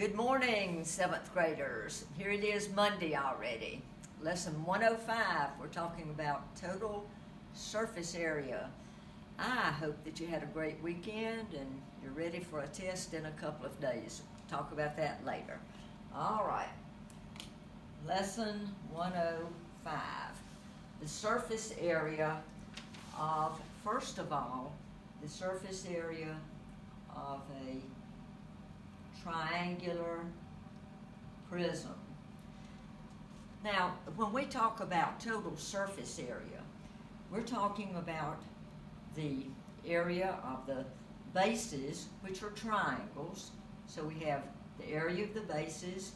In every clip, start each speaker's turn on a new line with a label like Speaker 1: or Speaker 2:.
Speaker 1: Good morning, 7th graders. Here it is Monday already. Lesson 105, we're talking about total surface area. I hope that you had a great weekend and you're ready for a test in a couple of days. Talk about that later. All right, lesson 105. The surface area of, first of all, the surface area of a triangular prism. Now, when we talk about total surface area, we're talking about the area of the bases, which are triangles. So we have the area of the bases.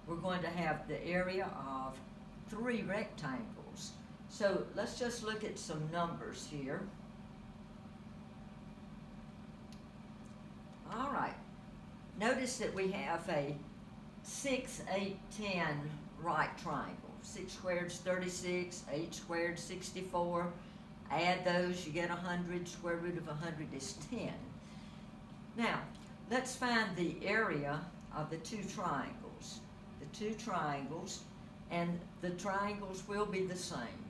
Speaker 1: We're going to have the area of 3 rectangles. So let's just look at some numbers here. All right. Notice that we have a 6, 8, 10 right triangle. 6 squared is 36, 8 squared 64. Add those, you get 100. Square root of 100 is 10. Now, let's find the area of the 2 triangles. The 2 triangles, and the triangles will be the same.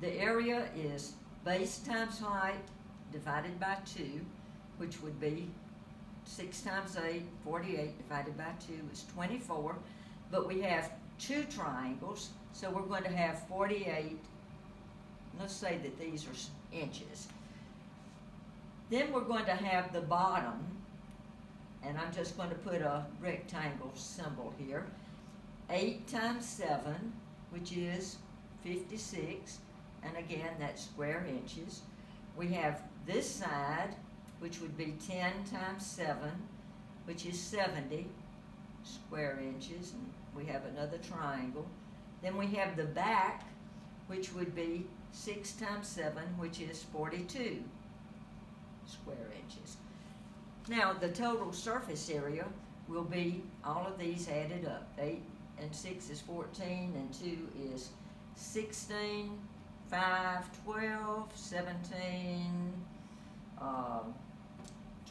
Speaker 1: The area is base times height divided by 2, which would be 6 times 8, 48, divided by 2 is 24. But we have 2 triangles, so we're going to have 48. Let's say that these are inches. Then we're going to have the bottom, and I'm just going to put a rectangle symbol here. 8 times 7, which is 56, and again, that's square inches. We have this side, which would be 10 times 7, which is 70 square inches, and we have another triangle. Then we have the back, which would be 6 times 7, which is 42 square inches. Now, the total surface area will be all of these added up. 8 and 6 is 14, and 2 is 16, 5, 12, 17,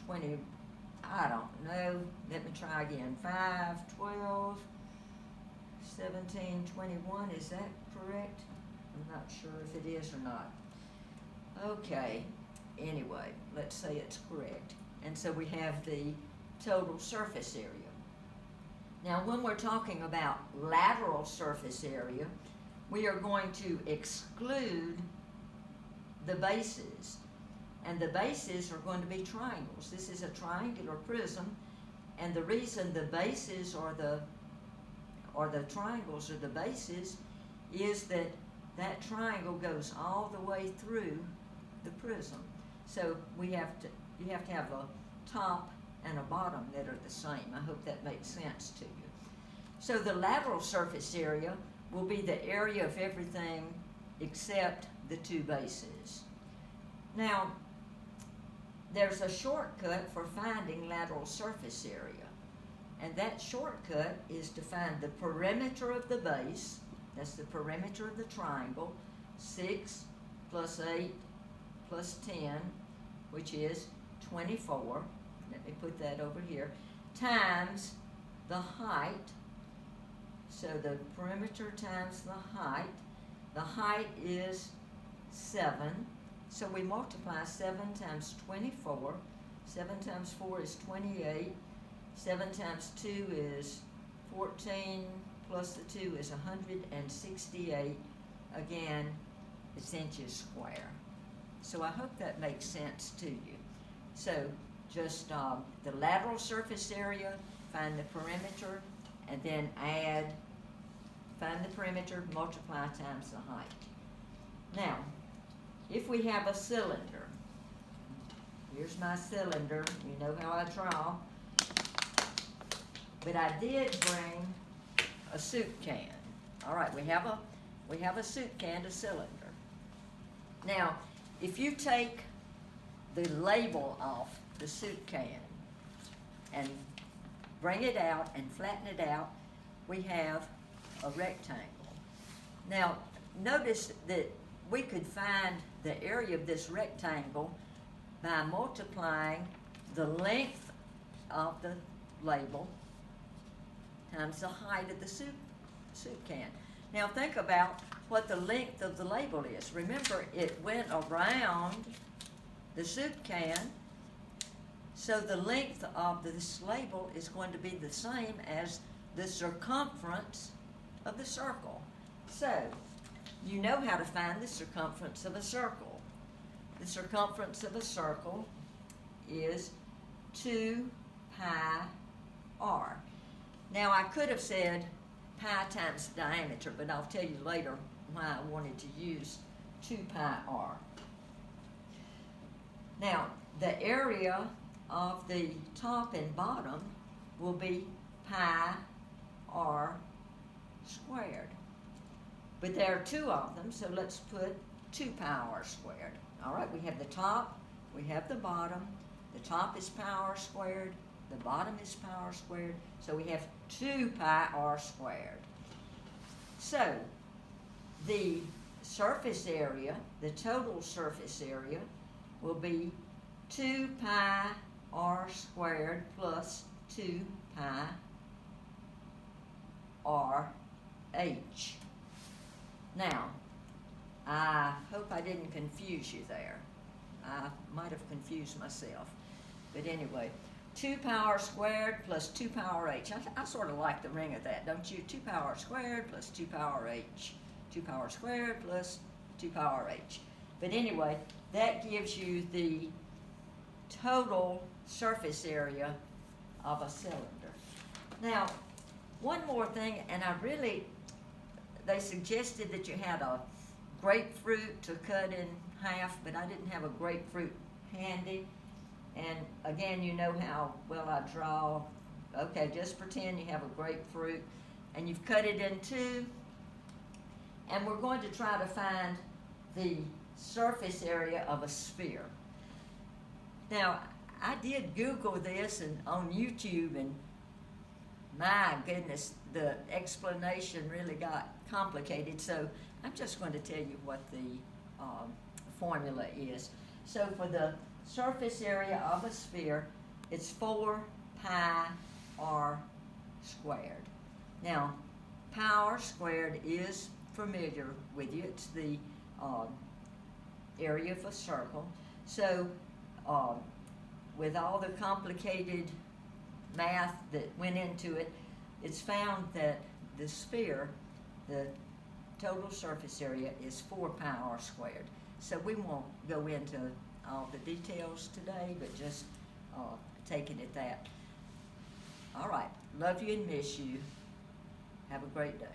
Speaker 1: 20, I don't know, let me try again, 5, 12, 17, 21, is that correct? I'm not sure if it is or not. Okay, anyway, let's say it's correct. And so we have the total surface area. Now, when we're talking about lateral surface area, we are going to exclude the bases. And the bases are going to be triangles. This is a triangular prism, and the reason the bases or the triangles are the bases is that that triangle goes all the way through the prism. So you have to have a top and a bottom that are the same. I hope that makes sense to you. So the lateral surface area will be the area of everything except the 2 bases. Now, there's a shortcut for finding lateral surface area, and that shortcut is to find the perimeter of the base. That's the perimeter of the triangle. 6 plus 8 plus 10, which is 24. Let me put that over here, times the height. So the perimeter times the height. The height is 7. So we multiply 7 times 24. 7 times 4 is 28. 7 times 2 is 14, plus the 2 is 168. Again, it's inches square. So I hope that makes sense to you. So just the lateral surface area, find the perimeter, and then find the perimeter, multiply times the height. Now, if we have a cylinder, here's my cylinder, you know how I draw, but I did bring a soup can. All right, we have a soup can, a cylinder. Now, if you take the label off the soup can and bring it out and flatten it out, we have a rectangle. Now, notice that we could find the area of this rectangle by multiplying the length of the label times the height of the soup can. Now think about what the length of the label is. Remember, it went around the soup can, so the length of this label is going to be the same as the circumference of the circle. So, you know how to find the circumference of a circle. The circumference of a circle is 2 pi r. Now, I could have said pi times the diameter, but I'll tell you later why I wanted to use 2 pi r. Now, the area of the top and bottom will be pi r squared. But there are two of them, so let's put 2 pi r squared. All right, we have the top, we have the bottom. The top is pi r squared, the bottom is pi r squared, so we have 2 pi r squared. So, the surface area, the total surface area, will be 2 pi r squared plus 2 pi r h. Now, I hope I didn't confuse you there. I might have confused myself. But anyway, 2 pi r squared plus 2 pi r h. I sort of like the ring of that, don't you? 2 pi r squared plus 2 pi r h. 2 pi r squared plus 2 pi r h. But anyway, that gives you the total surface area of a cylinder. Now, one more thing, and they suggested that you had a grapefruit to cut in half, but I didn't have a grapefruit handy. And again, you know how well I draw. Okay, just pretend you have a grapefruit and you've cut it in two. And we're going to try to find the surface area of a sphere. Now, I did Google this and on YouTube, and my goodness, the explanation really got complicated. So I'm just going to tell you what the formula is. So for the surface area of a sphere, it's 4 pi r squared. Now, pi r squared is familiar with you. It's the area of a circle. So with all the complicated math that went into it, it's found that the sphere, the total surface area is 4 pi r squared. So we won't go into all the details today, but just take it at that. All right, love you and miss you. Have a great day.